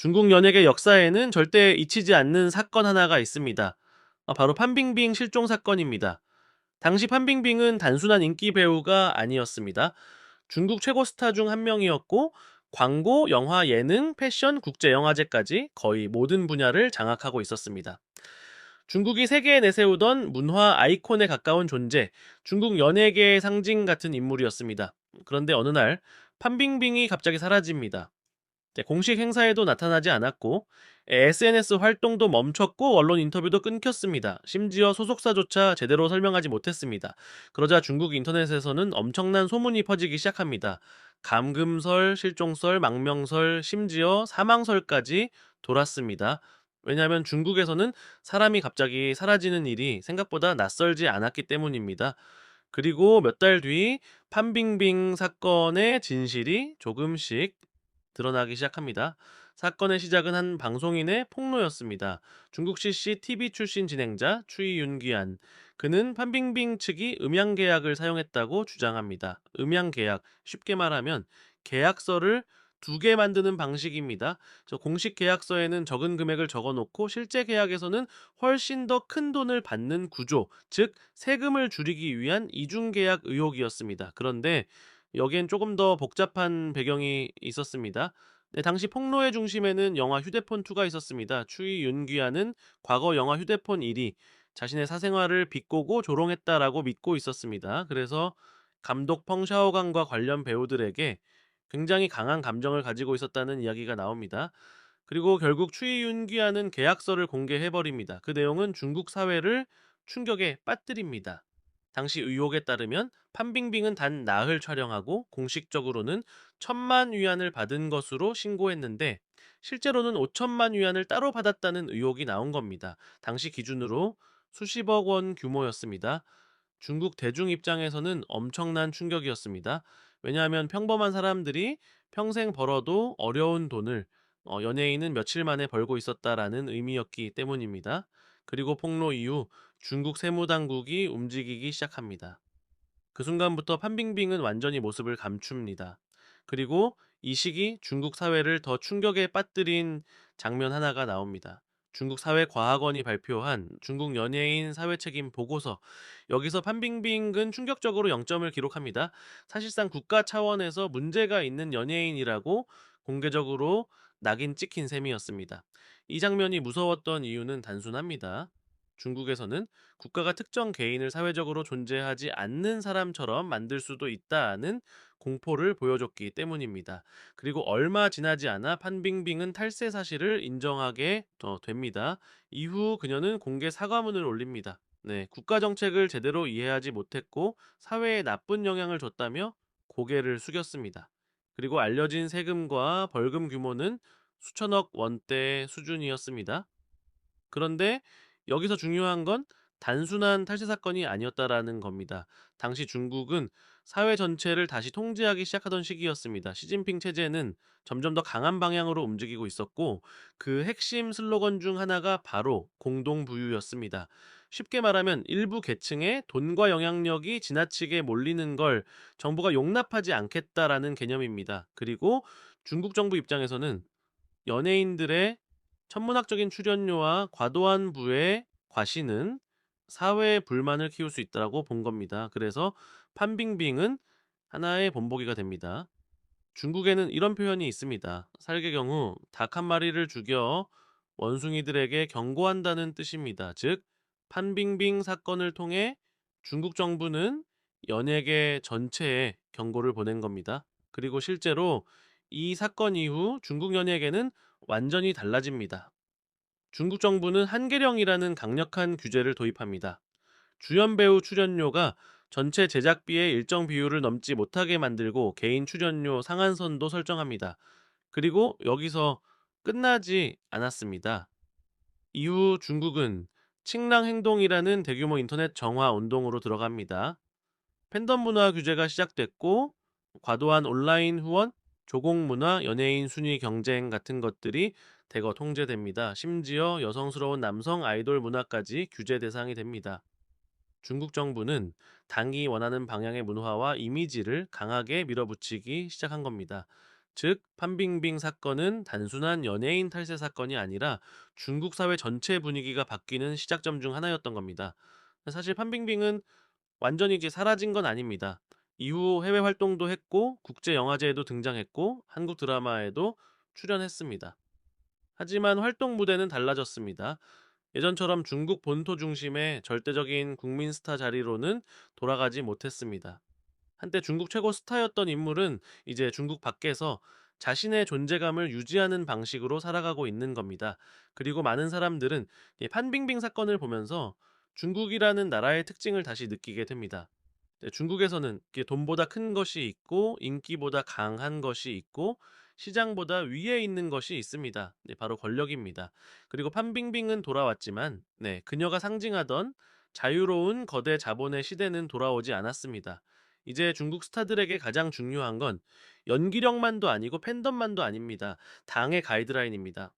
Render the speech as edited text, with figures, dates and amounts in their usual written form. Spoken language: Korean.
중국 연예계 역사에는 절대 잊히지 않는 사건 하나가 있습니다. 바로 판빙빙 실종 사건입니다. 당시 판빙빙은 단순한 인기 배우가 아니었습니다. 중국 최고 스타 중 한 명이었고, 광고, 영화, 예능, 패션, 국제영화제까지 거의 모든 분야를 장악하고 있었습니다. 중국이 세계에 내세우던 문화 아이콘에 가까운 존재, 중국 연예계의 상징 같은 인물이었습니다. 그런데 어느 날 판빙빙이 갑자기 사라집니다. 공식 행사에도 나타나지 않았고, SNS 활동도 멈췄고, 언론 인터뷰도 끊겼습니다. 심지어 소속사조차 제대로 설명하지 못했습니다. 그러자 중국 인터넷에서는 엄청난 소문이 퍼지기 시작합니다. 감금설, 실종설, 망명설, 심지어 사망설까지 돌았습니다. 왜냐하면 중국에서는 사람이 갑자기 사라지는 일이 생각보다 낯설지 않았기 때문입니다. 그리고 몇 달 뒤 판빙빙 사건의 진실이 조금씩 드러나기 시작합니다. 사건의 시작은 한 방송인의 폭로였습니다. 중국 CCTV 출신 진행자 추이 윤기안. 그는 판빙빙 측이 음양 계약을 사용했다고 주장합니다. 음양 계약, 쉽게 말하면 계약서를 두 개 만드는 방식입니다. 공식 계약서에는 적은 금액을 적어놓고 실제 계약에서는 훨씬 더 큰 돈을 받는 구조, 즉 세금을 줄이기 위한 이중 계약 의혹이었습니다. 그런데 여기엔 조금 더 복잡한 배경이 있었습니다. 네, 당시 폭로의 중심에는 영화 휴대폰 2가 있었습니다. 추이 윤귀아는 과거 영화 휴대폰 1이 자신의 사생활을 비꼬고 조롱했다라고 믿고 있었습니다. 그래서 감독 펑샤오강과 관련 배우들에게 굉장히 강한 감정을 가지고 있었다는 이야기가 나옵니다. 그리고 결국 추이 윤귀아는 계약서를 공개해버립니다. 그 내용은 중국 사회를 충격에 빠뜨립니다. 당시 의혹에 따르면 판빙빙은 단 나흘 촬영하고 공식적으로는 1,000만 위안을 받은 것으로 신고했는데, 실제로는 5천만 위안을 따로 받았다는 의혹이 나온 겁니다. 당시 기준으로 수십억 원 규모였습니다. 중국 대중 입장에서는 엄청난 충격이었습니다. 왜냐하면 평범한 사람들이 평생 벌어도 어려운 돈을 연예인은 며칠 만에 벌고 있었다라는 의미였기 때문입니다. 그리고 폭로 이후 중국 세무당국이 움직이기 시작합니다. 그 순간부터 판빙빙은 완전히 모습을 감춥니다. 그리고 이 시기 중국 사회를 더 충격에 빠뜨린 장면 하나가 나옵니다. 중국 사회과학원이 발표한 중국 연예인 사회책임 보고서. 여기서 판빙빙은 충격적으로 0점을 기록합니다. 사실상 국가 차원에서 문제가 있는 연예인이라고 공개적으로 낙인 찍힌 셈이었습니다. 이 장면이 무서웠던 이유는 단순합니다. 중국에서는 국가가 특정 개인을 사회적으로 존재하지 않는 사람처럼 만들 수도 있다는 공포를 보여줬기 때문입니다. 그리고 얼마 지나지 않아 판빙빙은 탈세 사실을 인정하게 됩니다. 이후 그녀는 공개 사과문을 올립니다. 네, 국가 정책을 제대로 이해하지 못했고 사회에 나쁜 영향을 줬다며 고개를 숙였습니다. 그리고 알려진 세금과 벌금 규모는 수천억 원대 수준이었습니다. 그런데 여기서 중요한 건 단순한 탈세 사건이 아니었다라는 겁니다. 당시 중국은 사회 전체를 다시 통제하기 시작하던 시기였습니다. 시진핑 체제는 점점 더 강한 방향으로 움직이고 있었고, 그 핵심 슬로건 중 하나가 바로 공동부유였습니다. 쉽게 말하면 일부 계층의 돈과 영향력이 지나치게 몰리는 걸 정부가 용납하지 않겠다라는 개념입니다. 그리고 중국 정부 입장에서는 연예인들의 천문학적인 출연료와 과도한 부의 과시는 사회의 불만을 키울 수 있다고 본 겁니다. 그래서 판빙빙은 하나의 본보기가 됩니다. 중국에는 이런 표현이 있습니다. 살의 경우 닭 한 마리를 죽여 원숭이들에게 경고한다는 뜻입니다. 즉, 판빙빙 사건을 통해 중국 정부는 연예계 전체에 경고를 보낸 겁니다. 그리고 실제로 이 사건 이후 중국 연예계는 완전히 달라집니다. 중국 정부는 한계령이라는 강력한 규제를 도입합니다. 주연 배우 출연료가 전체 제작비의 일정 비율을 넘지 못하게 만들고 개인 출연료 상한선도 설정합니다. 그리고 여기서 끝나지 않았습니다. 이후 중국은 칭랑 행동이라는 대규모 인터넷 정화 운동으로 들어갑니다. 팬덤 문화 규제가 시작됐고, 과도한 온라인 후원, 조공 문화, 연예인 순위 경쟁 같은 것들이 대거 통제됩니다. 심지어 여성스러운 남성 아이돌 문화까지 규제 대상이 됩니다. 중국 정부는 당이 원하는 방향의 문화와 이미지를 강하게 밀어붙이기 시작한 겁니다. 즉, 판빙빙 사건은 단순한 연예인 탈세 사건이 아니라 중국 사회 전체 분위기가 바뀌는 시작점 중 하나였던 겁니다. 사실 판빙빙은 완전히 이제 사라진 건 아닙니다. 이후 해외 활동도 했고, 국제 영화제에도 등장했고, 한국 드라마에도 출연했습니다. 하지만 활동 무대는 달라졌습니다. 예전처럼 중국 본토 중심의 절대적인 국민 스타 자리로는 돌아가지 못했습니다. 한때 중국 최고 스타였던 인물은 이제 중국 밖에서 자신의 존재감을 유지하는 방식으로 살아가고 있는 겁니다. 그리고 많은 사람들은 이 판빙빙 사건을 보면서 중국이라는 나라의 특징을 다시 느끼게 됩니다. 네, 중국에서는 이게 돈보다 큰 것이 있고 인기보다 강한 것이 있고 시장보다 위에 있는 것이 있습니다. 네, 바로 권력입니다. 그리고 판빙빙은 돌아왔지만 그녀가 상징하던 자유로운 거대 자본의 시대는 돌아오지 않았습니다. 이제 중국 스타들에게 가장 중요한 건 연기력만도 아니고 팬덤만도 아닙니다. 당의 가이드라인입니다.